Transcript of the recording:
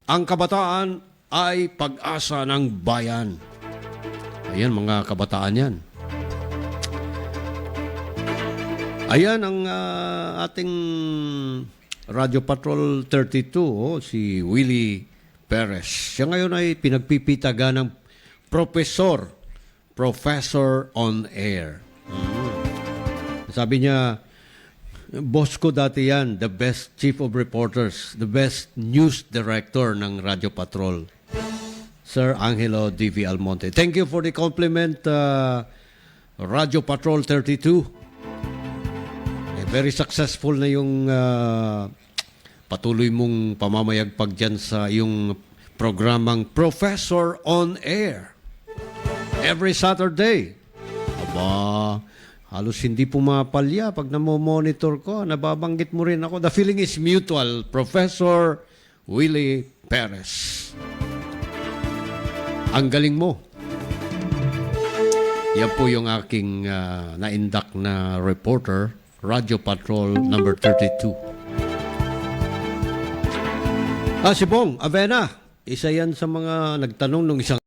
Ang kabataan ay pag-asa ng bayan. Ayan, mga kabataan yan. Ayan ang ating Radio Patrol 32, si Willie Perez. Siya ngayon ay pinagpipitaga ng Professor on Air. Sabi niya, boss ko dati yan, the best chief of reporters, the best news director ng Radio Patrol, Sir Angelo D.V. Almonte. Thank you for the compliment, Radio Patrol 32. Very successful na yung patuloy mong pamamayagpag dyan sa yung programang Professor on Air. Every Saturday. Aba, halos hindi pumapalya pag namomonitor ko. Nababanggit mo rin ako. The feeling is mutual. Professor Willie Perez. Ang galing mo. Yan po yung aking naindak na reporter, Radio Patrol number 32. Si Bong Avena. Isa yan sa mga nagtanong nung isang